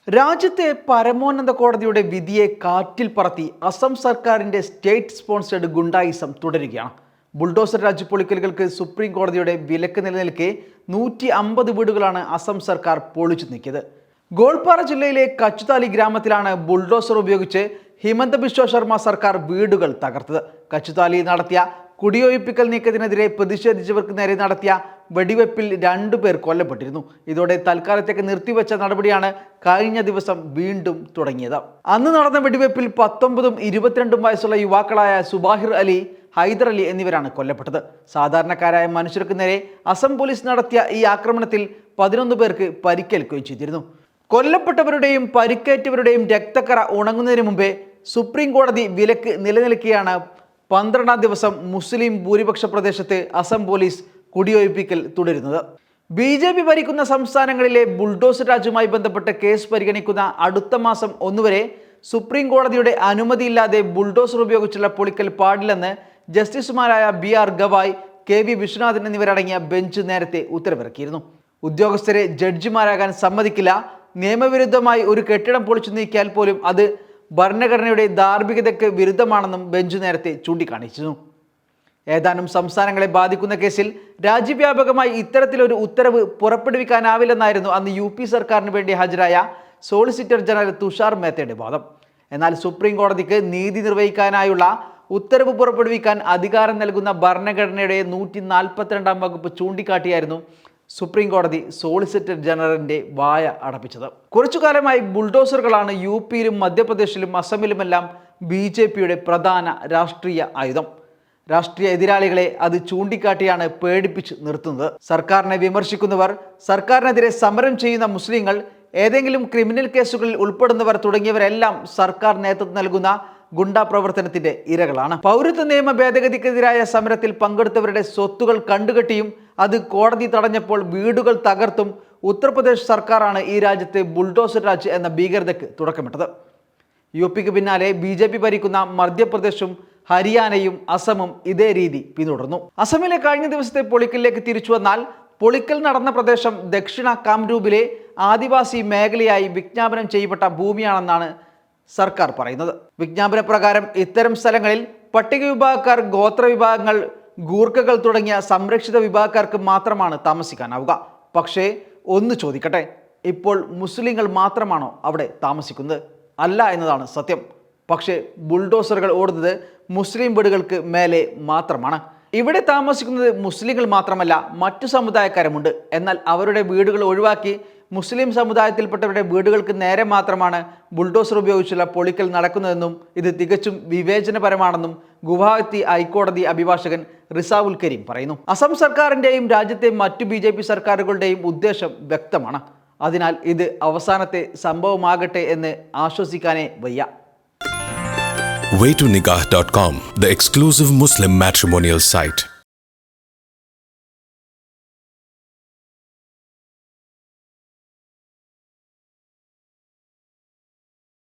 രാജ്യത്തെ പരമോന്നത കോടതിയുടെ വിധിയെ കാറ്റിൽ പറത്തി അസം സർക്കാരിന്റെ സ്റ്റേറ്റ് സ്പോൺസേഡ് ഗുണ്ടായിസം തുടരുകയാണ്. ബുൾഡോസർ രാജ് പൊളിക്കലുകൾക്ക് സുപ്രീം കോടതിയുടെ വിലക്ക് നിലനിൽക്കെ 150 വീടുകളാണ് അസം സർക്കാർ പൊളിച്ചു നീക്കിയത്. ഗോൾപാറ ജില്ലയിലെ കച്ചുതാലി ഗ്രാമത്തിലാണ് ബുൾഡോസർ ഉപയോഗിച്ച് ഹിമന്ത ബിശ്വ ശർമ്മ സർക്കാർ വീടുകൾ തകർത്തത്. കച്ചുതാലി നടത്തിയ കുടിയൊഴിപ്പിക്കൽ നീക്കത്തിനെതിരെ പ്രതിഷേധിച്ചവർക്ക് നേരെ നടത്തിയ വെടിവെപ്പിൽ 2 പേർ കൊല്ലപ്പെട്ടിരുന്നു. ഇതോടെ തൽക്കാലത്തേക്ക് നിർത്തിവെച്ച നടപടിയാണ് കഴിഞ്ഞ ദിവസം വീണ്ടും തുടങ്ങിയത്. അന്ന് നടന്ന വെടിവെപ്പിൽ 19ഉം 22ഉം വയസ്സുള്ള യുവാക്കളായ സുബാഹിർ അലി, ഹൈദർ അലി എന്നിവരാണ് കൊല്ലപ്പെട്ടത്. സാധാരണക്കാരായ മനുഷ്യർക്ക് നേരെ അസം പോലീസ് നടത്തിയ ഈ ആക്രമണത്തിൽ 11 പേർക്ക് പരിക്കേൽക്കുകയും ചെയ്തിരുന്നു. കൊല്ലപ്പെട്ടവരുടെയും പരിക്കേറ്റവരുടെയും രക്തക്കറ ഉണങ്ങുന്നതിന് മുമ്പേ സുപ്രീം കോടതി വിലക്ക് നിലനിൽക്കെയാണ് 12ാം ദിവസം മുസ്ലിം ഭൂരിപക്ഷ പ്രദേശത്ത് അസം പോലീസ് കുടിയൊഴിപ്പിക്കൽ തുടരുന്നത്. BJP ഭരിക്കുന്ന സംസ്ഥാനങ്ങളിലെ ബുൾഡോസർ രാജുമായി ബന്ധപ്പെട്ട് കേസ് പരിഗണിക്കുന്ന അടുത്ത മാസം 1 വരെ സുപ്രീം കോടതിയുടെ അനുമതിയില്ലാതെ ബുൾഡോസർ ഉപയോഗിച്ചുള്ള പൊളിക്കൽ പാടില്ലെന്ന് ജസ്റ്റിസുമാരായ BR ഗവായ്, KV വിശ്വനാഥൻ എന്നിവരടങ്ങിയ ബെഞ്ച് നേരത്തെ ഉത്തരവിറക്കിയിരുന്നു. ഉദ്യോഗസ്ഥരെ ജഡ്ജിമാരാകാൻ സമ്മതിക്കില്ല, നിയമവിരുദ്ധമായി ഒരു കെട്ടിടം പൊളിച്ചു നീക്കിയാൽ പോലും അത് ഭരണഘടനയുടെ ധാർമ്മികതയ്ക്ക് വിരുദ്ധമാണെന്നും ബെഞ്ച് നേരത്തെ ചൂണ്ടിക്കാണിച്ചിരുന്നു. ഏതാനും സംസ്ഥാനങ്ങളെ ബാധിക്കുന്ന കേസിൽ രാജ്യവ്യാപകമായി ഇത്തരത്തിലൊരു ഉത്തരവ് പുറപ്പെടുവിക്കാനാവില്ലെന്നായിരുന്നു അന്ന് UP സർക്കാരിന് വേണ്ടി ഹാജരായ സോളിസിറ്റർ ജനറൽ തുഷാർ മേത്തയുടെ വാദം. എന്നാൽ സുപ്രീം കോടതിക്ക് നീതി നിർവഹിക്കാനായുള്ള ഉത്തരവ് പുറപ്പെടുവിക്കാൻ അധികാരം നൽകുന്ന ഭരണഘടനയുടെ 142ാം വകുപ്പ് ചൂണ്ടിക്കാട്ടിയായിരുന്നു സുപ്രീം കോടതി സോളിസിറ്റർ ജനറലിന്റെ വായ അടപ്പിച്ചത്. കുറച്ചു കാലമായി ബുൾഡോസറുകളാണ് UPയിലും മധ്യപ്രദേശിലും അസമിലുമെല്ലാം BJPയുടെ പ്രധാന രാഷ്ട്രീയ ആയുധം. രാഷ്ട്രീയ എതിരാളികളെ അത് ചൂണ്ടിക്കാട്ടിയാണ് പേടിപ്പിച്ച് നിർത്തുന്നത്. സർക്കാരിനെ വിമർശിക്കുന്നവർ, സർക്കാരിനെതിരെ സമരം ചെയ്യുന്ന മുസ്ലിങ്ങൾ, ഏതെങ്കിലും ക്രിമിനൽ കേസുകളിൽ ഉൾപ്പെടുന്നവർ തുടങ്ങിയവരെല്ലാം സർക്കാർ നേതൃത്വം നൽകുന്ന ഗുണ്ടാ പ്രവർത്തനത്തിന്റെ ഇരകളാണ്. പൗരത്വ നിയമ ഭേദഗതിക്കെതിരായ സമരത്തിൽ പങ്കെടുത്തവരുടെ സ്വത്തുകൾ കണ്ടുകെട്ടിയും അത് കോടതി തടഞ്ഞപ്പോൾ വീടുകൾ തകർത്തും ഉത്തർപ്രദേശ് സർക്കാരാണ് ഈ രാജ്യത്തെ ബുൾഡോസർ രാജ് എന്ന ഭീകരതയ്ക്ക് തുടക്കമിട്ടത്. UPക്ക് പിന്നാലെ BJP ഭരിക്കുന്ന മധ്യപ്രദേശും ഹരിയാനയും അസമും ഇതേ രീതി പിന്തുടർന്നു. അസമിലെ കഴിഞ്ഞ ദിവസത്തെ പൊളിക്കലിലേക്ക് തിരിച്ചു വന്നാൽ, പൊളിക്കൽ നടന്ന പ്രദേശം ദക്ഷിണ കാംരൂപിലെ ആദിവാസി മേഖലയായി വിജ്ഞാപനം ചെയ്യപ്പെട്ട ഭൂമിയാണെന്നാണ് സർക്കാർ പറയുന്നത്. വിജ്ഞാപന പ്രകാരം ഇത്തരം സ്ഥലങ്ങളിൽ പട്ടിക വിഭാഗക്കാർ, ഗോത്ര വിഭാഗങ്ങൾ, ഗൂർഖകൾ തുടങ്ങിയ സംരക്ഷിത വിഭാഗക്കാർക്ക് മാത്രമാണ് താമസിക്കാനാവുക. പക്ഷേ ഒന്ന് ചോദിക്കട്ടെ, ഇപ്പോൾ മുസ്ലിങ്ങൾ മാത്രമാണോ അവിടെ താമസിക്കുന്നത്? അല്ല എന്നതാണ് സത്യം. പക്ഷേ ബുൾഡോസറുകൾ ഓടുന്നത് മുസ്ലിം വീടുകൾക്ക് മേലെ മാത്രമാണ്. ഇവിടെ താമസിക്കുന്നത് മുസ്ലിങ്ങൾ മാത്രമല്ല, മറ്റു സമുദായക്കാരുമുണ്ട്. എന്നാൽ അവരുടെ വീടുകൾ ഒഴിവാക്കി മുസ്ലിം സമുദായത്തിൽപ്പെട്ടവരുടെ വീടുകൾക്ക് നേരെ മാത്രമാണ് ബുൾഡോസർ ഉപയോഗിച്ചുള്ള പൊളിക്കൽ നടക്കുന്നതെന്നും ഇത് തികച്ചും വിവേചനപരമാണെന്നും ഗുവാഹത്തി ഹൈക്കോടതി അഭിഭാഷകൻ റിസാവുൽ കരീം പറയുന്നു. അസം സർക്കാരിൻ്റെയും രാജ്യത്തെ മറ്റു BJP സർക്കാരുകളുടെയും ഉദ്ദേശം വ്യക്തമാണ്. അതിനാൽ ഇത് അവസാനത്തെ സംഭവമാകട്ടെ എന്ന് ആശ്വസിക്കാനേ വയ്യ. Waytonikah.com, the exclusive Muslim matrimonial site.